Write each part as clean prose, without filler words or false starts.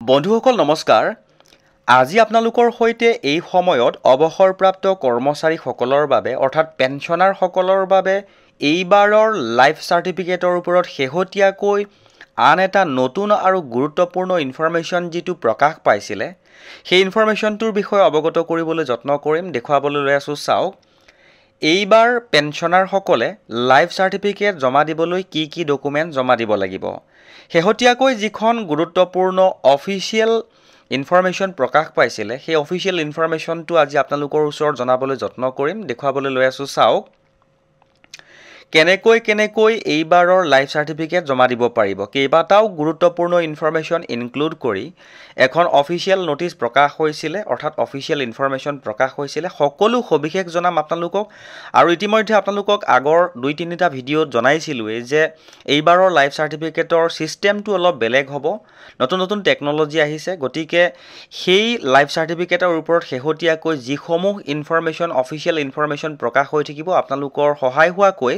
বন্ধুসকল নমস্কাৰ। আজি আপোনালোকৰ সৈতে এই সময়ত অৱসৰপ্ৰাপ্ত কৰ্মচাৰীসকলৰ বাবে অৰ্থাৎ পেঞ্চনাৰসকলৰ বাবে এইবাৰৰ লাইফ চাৰ্টিফিকেটৰ ওপৰত শেহতীয়াকৈ আন এটা নতুন আৰু গুৰুত্বপূৰ্ণ ইনফৰমেশ্যন যিটো প্ৰকাশ পাইছিলে সেই ইনফৰমেশ্যনটোৰ বিষয়ে অৱগত কৰিবলৈ যত্ন কৰিম, দেখুৱাবলৈ লৈ আছোঁ। চাওক, এইবাৰ পেঞ্চনাৰসকলে লাইফ চাৰ্টিফিকেট জমা দিবলৈ কি ডকুমেণ্ট জমা দিব লাগিব। শেহতীয়াকৈ যিখন গুৰুত্বপূৰ্ণ অফিচিয়েল ইনফৰমেশ্যন প্ৰকাশ পাইছিলে সেই অফিচিয়েল ইনফৰমেশ্যনটো আজি আপোনালোকৰ ওচৰত জনাবলৈ যত্ন কৰিম, দেখুৱাবলৈ লৈ আছোঁ। চাওক, কেনেকৈ এইবাৰৰ লাইফ চাৰ্টিফিকেট জমা দিব পাৰিব। কেইবাটাও গুৰুত্বপূৰ্ণ ইনফৰমেশ্যন ইনক্লুড কৰি এখন অফিচিয়েল নটিচ প্ৰকাশ হৈছিলে, অৰ্থাৎ অফিচিয়েল ইনফৰমেশ্যন প্ৰকাশ হৈছিলে। সকলো সবিশেষ জনাম আপোনালোকক। আৰু ইতিমধ্যে আপোনালোকক আগৰ 2-3টা ভিডিঅ'ত জনাইছিলোঁৱেই যে এইবাৰৰ লাইফ চাৰ্টিফিকেটৰ ছিষ্টেমটো অলপ বেলেগ হ'ব, নতুন টেকন'লজি আহিছে। গতিকে সেই লাইফ চাৰ্টিফিকেটৰ ওপৰত শেহতীয়াকৈ যিসমূহ ইনফৰমেশ্যন অফিচিয়েল ইনফৰমেশ্যন প্ৰকাশ হৈ থাকিব আপোনালোকৰ সহায় হোৱাকৈ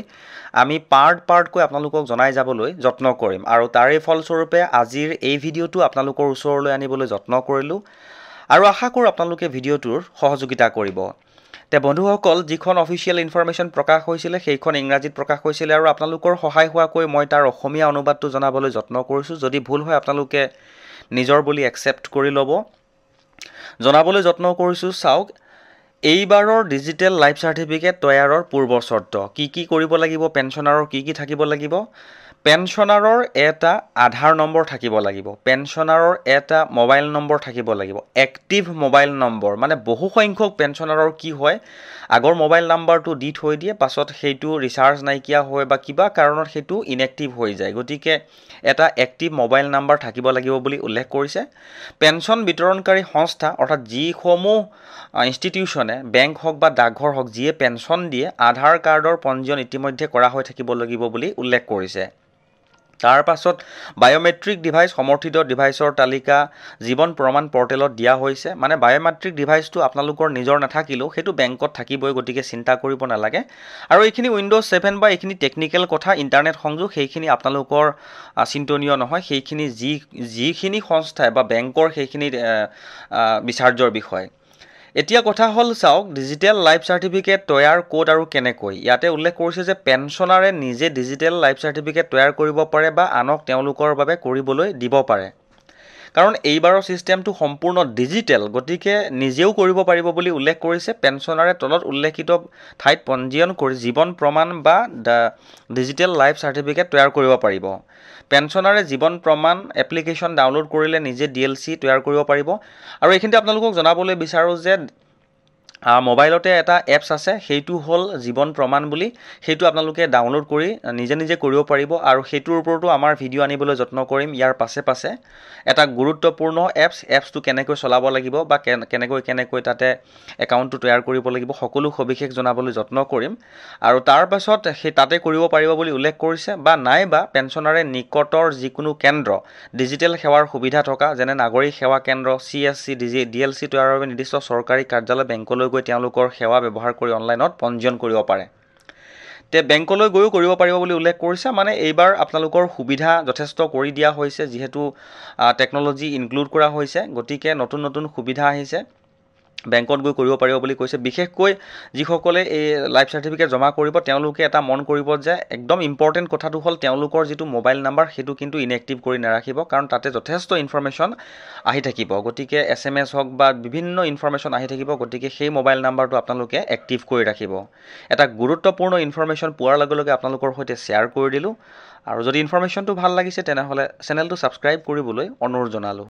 আমি পাৰ্টকৈ আপোনালোকক জনাই যাবলৈ যত্ন কৰিম। আৰু তাৰে ফলস্বৰূপে আজিৰ এই ভিডিঅ'টো আপোনালোকৰ ওচৰলৈ আনিবলৈ যত্ন কৰিলোঁ আৰু আশা কৰোঁ আপোনালোকে ভিডিঅ'টোৰ সহযোগিতা কৰিব। বন্ধুসকল, যিখন অফিচিয়েল ইনফৰমেশ্যন প্ৰকাশ হৈছিলে সেইখন ইংৰাজীত প্ৰকাশ হৈছিলে আৰু আপোনালোকৰ সহায় হোৱাকৈ মই তাৰ অসমীয়া অনুবাদটো জনাবলৈ যত্ন কৰিছোঁ। যদি ভুল হয় আপোনালোকে নিজৰ বুলি একচেপ্ট কৰি ল'ব, জনাবলৈ যত্ন কৰিছোঁ। চাওক, এইবাৰৰ ডিজিটেল লাইফ চাৰ্টিফিকেট তৈয়াৰৰ পূৰ্ব চৰ্ত কি কৰিব লাগিব, পেঞ্চনাৰৰ কি থাকিব লাগিব। পেঞ্চনাৰৰ এটা আধাৰ নম্বৰ থাকিব লাগিব, পেঞ্চনাৰৰ এটা মোবাইল নম্বৰ থাকিব লাগিব, এক্টিভ মোবাইল নম্বৰ। মানে বহু সংখ্যক পেঞ্চনাৰৰ কি হয়, আগৰ মোবাইল নাম্বাৰটো দি থৈ দিয়ে, পাছত সেইটো ৰিচাৰ্জ নাইকিয়া হয় বা কিবা কাৰণত সেইটো ইনএক্টিভ হৈ যায়। গতিকে এটা এক্টিভ মোবাইল নাম্বাৰ থাকিব লাগিব বুলি উল্লেখ কৰিছে। পেঞ্চন বিতৰণকাৰী সংস্থা অৰ্থাৎ যিসমূহ ইনষ্টিটিউশ্যনে, বেংক হওক বা ডাকঘৰ হওক, যিয়ে পেঞ্চন দিয়ে, আধাৰ কাৰ্ডৰ পঞ্জীয়ন ইতিমধ্যে কৰা হৈ থাকিব লাগিব বুলি উল্লেখ কৰিছে। তাৰ পাছত বায়'মেট্ৰিক ডিভাইচ, সমৰ্থিত ডিভাইচৰ তালিকা জীৱন প্ৰমাণ পৰ্টেলত দিয়া হৈছে। মানে বায়'মেট্ৰিক ডিভাইচটো আপোনালোকৰ নিজৰ নাথাকিলেও সেইটো বেংকত থাকিবই, গতিকে চিন্তা কৰিব নালাগে। আৰু এইখিনি উইণ্ড'জ 7 বা এইখিনি টেকনিকেল কথা, ইণ্টাৰনেট সংযোগ, সেইখিনি আপোনালোকৰ চিন্তনীয় নহয়। সেইখিনি যিখিনি সংস্থাই বা বেংকৰ সেইখিনি বিচাৰ্যৰ বিষয়। এতিয়া কথা হ'ল, চাওক, ডিজিটেল লাইফ চাৰ্টিফিকেট তৈয়াৰ ক'ত আৰু কেনেকৈ। ইয়াতে উল্লেখ কৰিছে যে পেঞ্চনাৰে নিজে ডিজিটেল লাইফ চাৰ্টিফিকেট তৈয়াৰ কৰিব পাৰে বা আনক তেওঁলোকৰ বাবে কৰিবলৈ দিব পাৰে। কাৰণ এইবাৰৰ ছিষ্টেমটো সম্পূৰ্ণ ডিজিটেল, গতিকে নিজেও কৰিব পাৰিব বুলি উল্লেখ কৰিছে। পেঞ্চনাৰে তলত উল্লেখিত ঠাইত পঞ্জীয়ন কৰি জীৱন প্ৰমাণ বা ডিজিটেল লাইফ চাৰ্টিফিকেট তৈয়াৰ কৰিব পাৰিব। পেঞ্চনাৰে জীৱন প্ৰমাণ এপ্লিকেশ্যন ডাউনলোড কৰিলে নিজে DLC তৈয়াৰ কৰিব পাৰিব। আৰু এইখিনিতে আপোনালোকক জনাবলৈ বিচাৰোঁ যে মোবাইলতে এটা এপছ আছে, সেইটো হ'ল জীৱন প্ৰমাণ বুলি। সেইটো আপোনালোকে ডাউনলোড কৰি নিজে কৰিব পাৰিব আৰু সেইটোৰ ওপৰতো আমাৰ ভিডিঅ' আনিবলৈ যত্ন কৰিম। ইয়াৰ পাছে এটা গুৰুত্বপূৰ্ণ এপছটো কেনেকৈ চলাব লাগিব বা কেনেকৈ তাতে একাউণ্টটো তৈয়াৰ কৰিব লাগিব, সকলো সবিশেষ জনাবলৈ যত্ন কৰিম। আৰু তাৰ পাছত সেই তাতে কৰিব পাৰিব বুলি উল্লেখ কৰিছে। বা নাইবা পেঞ্চনাৰে নিকটৰ যিকোনো কেন্দ্ৰ, ডিজিটেল সেৱাৰ সুবিধা থকা, যেনে নাগৰিক সেৱা কেন্দ্ৰ, CSC, DLC তৈয়াৰৰ বাবে নিৰ্দিষ্ট চৰকাৰী কাৰ্যালয়, বেংকলৈ গৈ তেওঁলোকৰ সেৱা ব্যৱহাৰ কৰি অনলাইনত পঞ্জীয়ন কৰিব পাৰে। বেংকলৈ গৈও কৰিব পাৰিব বুলি উল্লেখ কৰিছে। মানে এইবাৰ আপোনালোকৰ সুবিধা যথেষ্ট কৰি দিয়া হৈছে, যিহেতু টেকন'লজি ইনক্লুড কৰা হৈছে। গতিকে নতুন সুবিধা আহিছে, বেংকত গৈ কৰিব পাৰিব বুলি কৈছে। বিশেষকৈ যিসকলে এই লাইফ চাৰ্টিফিকেট জমা কৰিব তেওঁলোকে এটা মন কৰিব যে একদম ইম্পৰ্টেণ্ট কথাটো হ'ল তেওঁলোকৰ যিটো মোবাইল নাম্বাৰ সেইটো কিন্তু ইনএক্টিভ কৰি নাৰাখিব, কাৰণ তাতে যথেষ্ট ইনফৰমেশ্যন আহি থাকিব। গতিকে SMS হওক বা বিভিন্ন ইনফৰমেশ্যন আহি থাকিব, গতিকে সেই মোবাইল নাম্বাৰটো আপোনালোকে এক্টিভ কৰি ৰাখিব। এটা গুৰুত্বপূৰ্ণ ইনফৰমেশ্যন পোৱাৰ লগে লগে আপোনালোকৰ সৈতে শ্বেয়াৰ কৰি দিলোঁ। আৰু যদি ইনফৰমেশ্যনটো ভাল লাগিছে তেনেহ'লে চেনেলটো ছাবস্ক্ৰাইব কৰিবলৈ অনুৰোধ জনালোঁ।